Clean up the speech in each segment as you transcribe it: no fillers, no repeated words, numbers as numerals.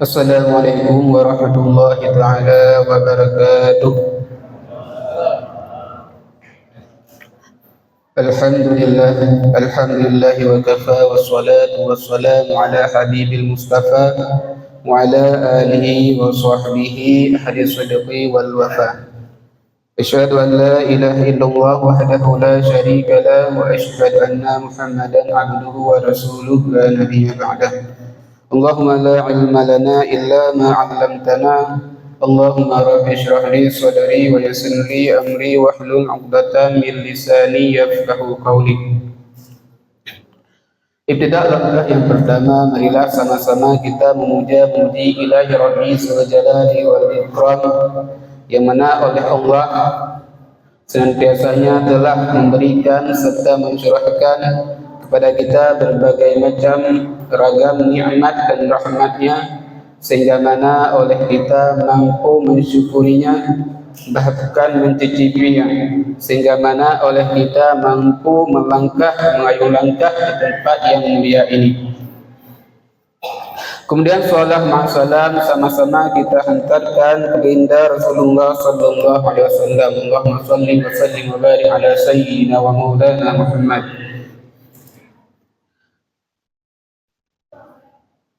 Assalamualaikum warahmatullahi taala wabarakatuh. Alhamdulillah wa kafa wassalatu wassalamu ala habibil mustafa wa ala alihi wa sahbihi ahli sidqi wal wafa. Asyhadu an la ilaha illallah wahdahu la syarika lah wa asyhadu anna Muhammadan abduhu wa rasuluhu la nabiyya ba'dah. Allahumma la ilma lana illa ma 'allamtana. Allahumma rabbi shrah li sadri wa yassir li amri wahlul 'uqdatam min lisani yafqahu qawli. Ibtidak langkah yang pertama, marilah sama-sama kita memuja-muji ilahi rabbi sul jalali wal ikram, yang mana oleh Allah senantiasanya telah memberikan serta mencurahkan kepada kita berbagai macam ragam nikmat dan rahmatnya, sehingga mana oleh kita mampu mensyukurinya, bahkan mencicipinya, sehingga mana oleh kita mampu melangkah mengayuh langkah di tempat yang mulia ini. Kemudian salam ma'asalam sama-sama kita hantarkan kepada Rasulullah sallallahu alaihi wasallam. Allahumma shalli wa sallim wa barik ala sayyidina wa maulana Muhammad.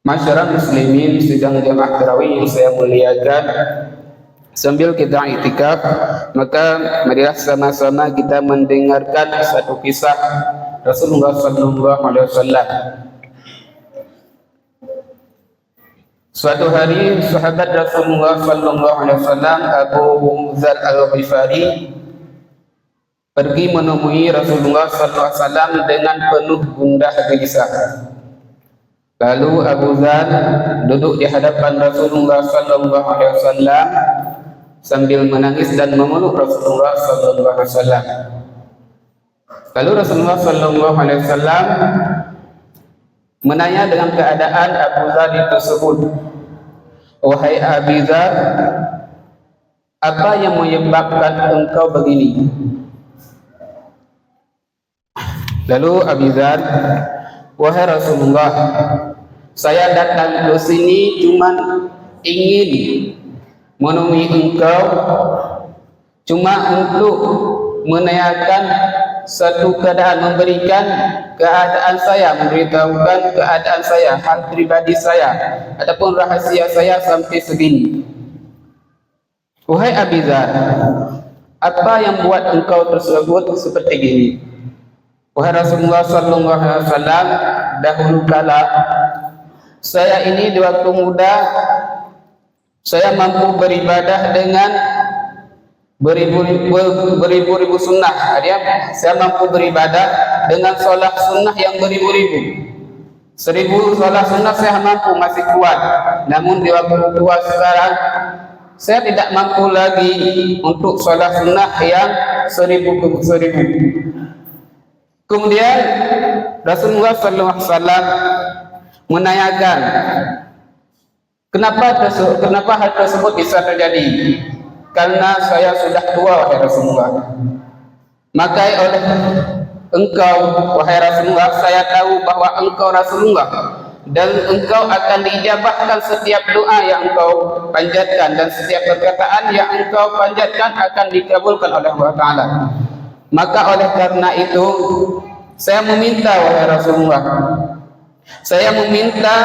Masyarakat muslimin sidang jamaah tarawih yang saya muliakan, sambil kita i'tikaf, maka marilah sama-sama kita mendengarkan satu kisah Rasulullah sallallahu alaihi wasallam. Suatu hari sahabat Rasulullah sallallahu alaihi wasallam Abu Dzar Al-Ghifari pergi menemui Rasulullah sallallahu alaihi wasallam dengan penuh gundah gelisah. Lalu Abu Dzar duduk di hadapan Rasulullah sallallahu alaihi wasallam sambil menangis dan memeluk Rasulullah sallallahu alaihi wasallam. Lalu Rasulullah sallallahu alaihi wasallam menanya dengan keadaan Abu Dzar tersebut. Wahai Abu Dzar, apa yang menyebabkan engkau begini? Lalu Abu Dzar, wahai Rasulullah, saya datang ke sini cuma ingin menemui engkau, cuma untuk menanyakan satu keadaan, memberikan keadaan saya, memberitahukan keadaan saya, hal pribadi saya, ataupun rahasia saya sampai segini. Wahai Abu Dzar, apa yang buat engkau tersebut seperti ini? Wahai Rasulullah sallallahu alaihi wasallam, dahulu kala saya ini di waktu muda saya mampu beribadah dengan beribu-ribu sunnah. Saya mampu beribadah dengan solat sunnah yang beribu-ribu. 1000 solat sunnah saya mampu, masih kuat. Namun di waktu tua sekarang saya tidak mampu lagi untuk solat sunnah yang 1000. Kemudian Rasulullah SAW menanyakan, kenapa hal tersebut bisa terjadi? Karena saya sudah tua, wahai Rasulullah. Maka oleh engkau, wahai Rasulullah, saya tahu bahwa engkau Rasulullah dan engkau akan diijabahkan setiap doa yang engkau panjatkan, dan setiap perkataan yang engkau panjatkan akan dikabulkan oleh Allah Ta'ala. Maka oleh karena itu saya meminta, wahai Rasulullah, saya meminta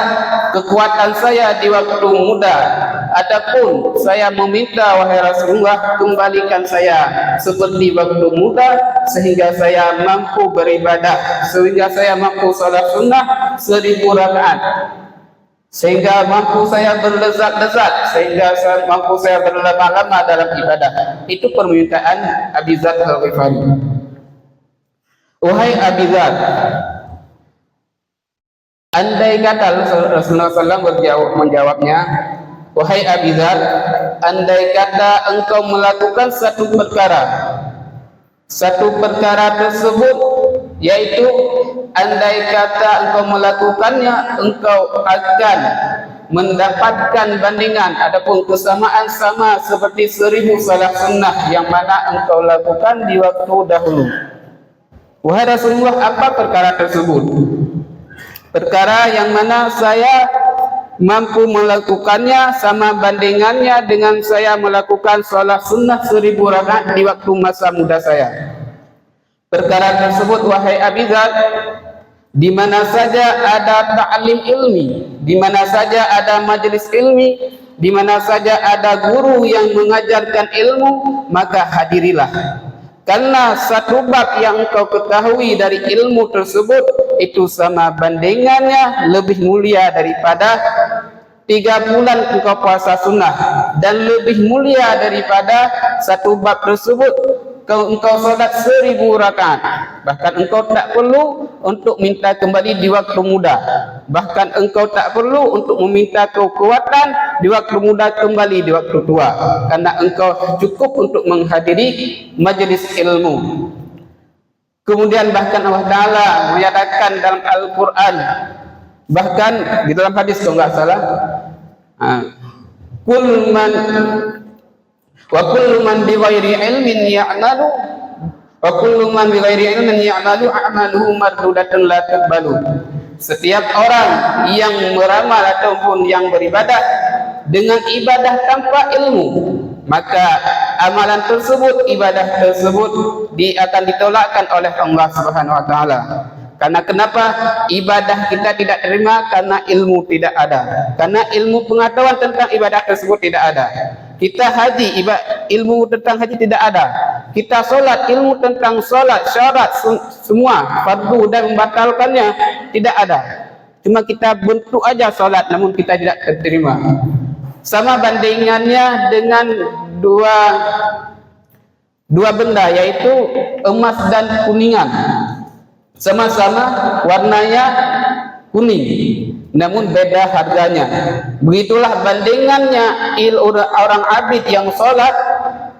kekuatan saya di waktu muda, ataupun saya meminta, wahai Rasulullah, kembalikan saya seperti waktu muda, sehingga saya mampu beribadah, sehingga saya mampu salat sunnah 1000 rakaat, sehingga mampu saya berlezat-lezat, sehingga mampu saya berlama-lama dalam ibadah. Itu permintaan Abu Dzar Al-Ghifari. Wahai Abu Dzar, andai kata Rasulullah SAW menjawabnya, wahai Abu Dzar, andai kata engkau melakukan satu perkara tersebut, yaitu andai kata engkau melakukannya, engkau akan mendapatkan bandingan ataupun kesamaan sama seperti 1000 salat sunnah yang mana engkau lakukan di waktu dahulu. Wahai Rasulullah, apa perkara tersebut? Perkara yang mana saya mampu melakukannya sama bandingannya dengan saya melakukan sholat sunnah 1000 rakaat di waktu masa muda saya. Perkara tersebut wahai Abi Dzar, di mana saja ada ta'lim ilmi, di mana saja ada majelis ilmi, di mana saja ada guru yang mengajarkan ilmu, maka hadirilah. Karena satu bab yang engkau ketahui dari ilmu tersebut itu sama bandingannya lebih mulia daripada 3 bulan engkau puasa sunnah, dan lebih mulia daripada satu bab tersebut engkau solat 1000 rakaat. Bahkan engkau tak perlu untuk minta kembali di waktu muda, bahkan engkau tak perlu untuk meminta kekuatan di waktu muda kembali di waktu tua, karena engkau cukup untuk menghadiri majelis ilmu. Kemudian bahkan Allah Ta'ala menyatakan dalam Al-Quran, bahkan di dalam hadis kalau nggak salah, kul man wa kullu man bi ghairi ilmin ya'malu wa kullu man bi ghairi ilmin ya'malu a'maluhu mardudatun la tuqbalu. Setiap orang yang beramal ataupun yang beribadah dengan ibadah tanpa ilmu, maka amalan tersebut, ibadah tersebut akan ditolakkan oleh Allah Subhanahu wa taala. Karena kenapa? Ibadah kita tidak terima karena ilmu tidak ada. Karena ilmu pengetahuan tentang ibadah tersebut tidak ada. Kita haji, ilmu tentang haji tidak ada. Kita solat, ilmu tentang solat, syarat semua, fardu dan membatalkannya tidak ada. Cuma kita bentuk aja solat, namun kita tidak terima. Sama bandingannya dengan dua benda, yaitu emas dan kuningan. Sama-sama warnanya kuning, namun beda harganya. Begitulah bandingannya orang abid yang sholat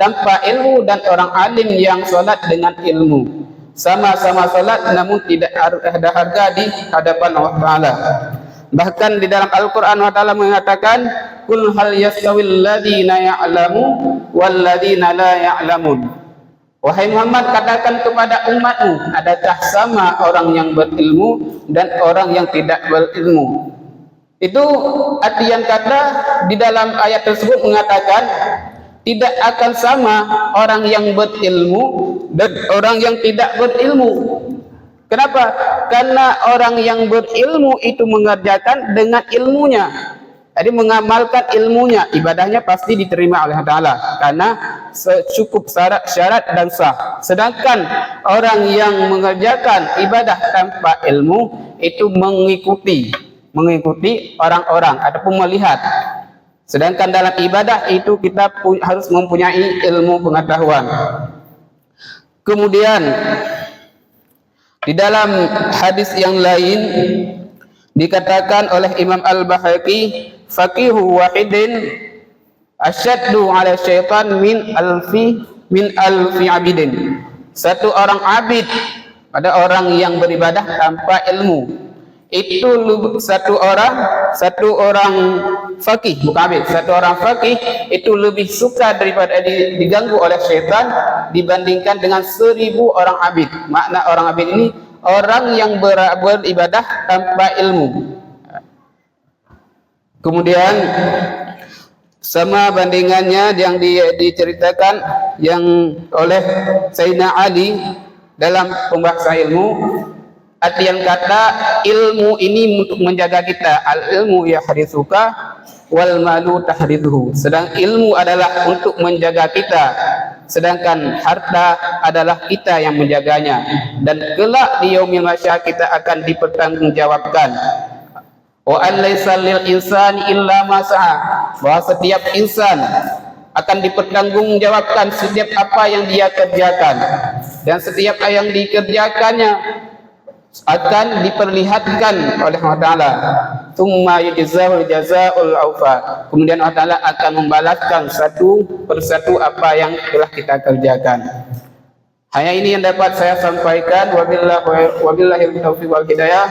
tanpa ilmu dan orang alim yang sholat dengan ilmu. Sama-sama sholat namun tidak ada harga di hadapan Allah Ta'ala. Bahkan di dalam Al-Quran Allah Ta'ala mengatakan, Kul hal yastawil ladhina ya'lamu wal ladhina la ya'lamun. Wahai Muhammad, katakan kepada umatmu, adakah sama orang yang berilmu dan orang yang tidak berilmu? Itu artian kata di dalam ayat tersebut mengatakan tidak akan sama orang yang berilmu dan orang yang tidak berilmu. Kenapa? Karena orang yang berilmu itu mengerjakan dengan ilmunya. Jadi mengamalkan ilmunya, ibadahnya pasti diterima oleh Allah Ta'ala karena cukup syarat dan sah. Sedangkan orang yang mengerjakan ibadah tanpa ilmu itu mengikuti orang-orang ataupun melihat. Sedangkan dalam ibadah itu kita harus mempunyai ilmu pengetahuan. Kemudian di dalam hadis yang lain dikatakan oleh Imam Al-Baihaqi, faqihu wahidin asyaddu ala syaitan min alfi abidin. Satu orang abid, ada orang yang beribadah tanpa ilmu, itu satu orang faqih, bukan abid, satu orang faqih itu lebih suka daripada diganggu oleh syaitan dibandingkan dengan 1000 orang abid. Makna orang abid ini orang yang beribadah tanpa ilmu. Kemudian sama bandingannya yang diceritakan yang oleh Sayyidina Ali dalam pembahasan ilmu. Artian kata ilmu ini untuk menjaga kita. Al ilmu yahrisuka wal malu tahriduhu. Sedang ilmu adalah untuk menjaga kita, sedangkan harta adalah kita yang menjaganya. Dan kelak di yaumil mahsyar kita akan dipertanggungjawabkan. Wa an laisa lil insani illa ma sa'a. Bahwa setiap insan akan dipertanggungjawabkan setiap apa yang dia kerjakan, dan setiap apa yang dikerjakannya akan diperlihatkan oleh Allah Ta'ala. Tsumma yujzahul jazaa'ul awfa. Kemudian Allah Ta'ala akan membalaskan satu persatu apa yang telah kita kerjakan. Hanya ini yang dapat saya sampaikan. Wabillahi taufiq wal hidayah.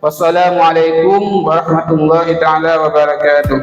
Wassalamualaikum warahmatullahi taala wabarakatuh.